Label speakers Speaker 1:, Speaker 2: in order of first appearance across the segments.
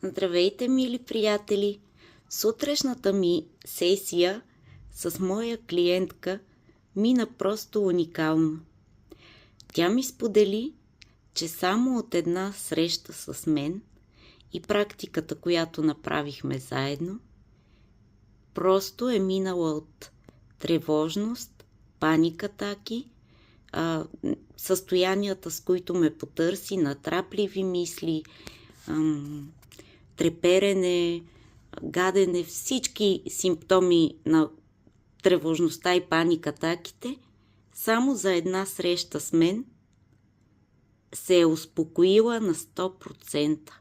Speaker 1: Здравейте, мили приятели! Сутрешната ми сесия с моя клиентка мина просто уникално. Тя ми сподели, че само от една среща с мен и практиката, която направихме заедно, просто е минала от тревожност, паникатаки, състоянията, с които ме потърси, натрапливи мисли, треперене, гадене, всички симптоми на тревожността и паникатаките, само за една среща с мен се е успокоила на 100%.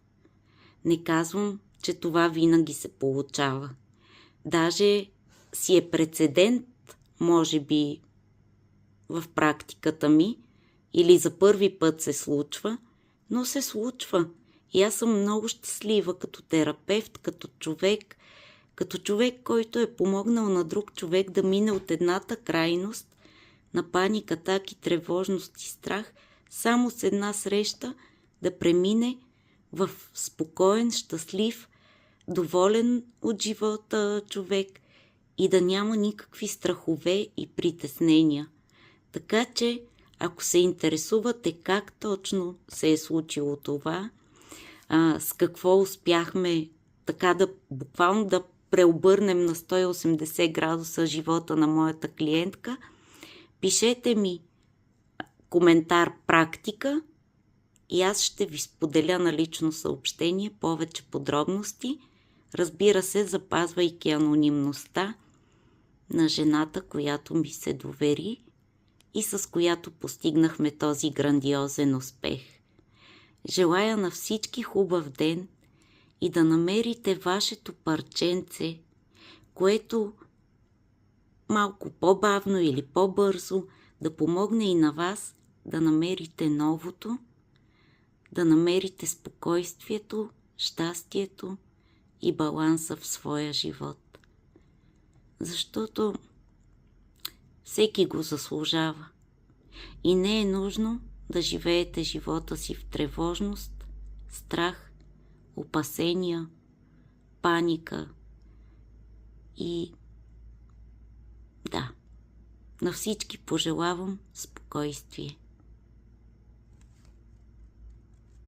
Speaker 1: Не казвам, че това винаги се получава. Даже си е прецедент, може би, в практиката ми, или за първи път се случва, но се случва. И аз съм много щастлива като терапевт, като човек, който е помогнал на друг човек да мине от едната крайност на паника, атаки, тревожност и страх, само с една среща да премине в спокоен, щастлив, доволен от живота човек и да няма никакви страхове и притеснения. Така че, ако се интересувате как точно се е случило това, с какво успяхме така буквално да преобърнем на 180 градуса живота на моята клиентка, пишете ми коментар практика и аз ще ви споделя на лично съобщение повече подробности, разбира се, запазвайки анонимността на жената, която ми се довери и с която постигнахме този грандиозен успех. Желая на всички хубав ден и да намерите вашето парченце, което малко по-бавно или по-бързо да помогне и на вас да намерите новото, да намерите спокойствието, щастието и баланса в своя живот. Защото всеки го заслужава и не е нужно да живеете живота си в тревожност, страх, опасения, паника и да, на всички пожелавам спокойствие.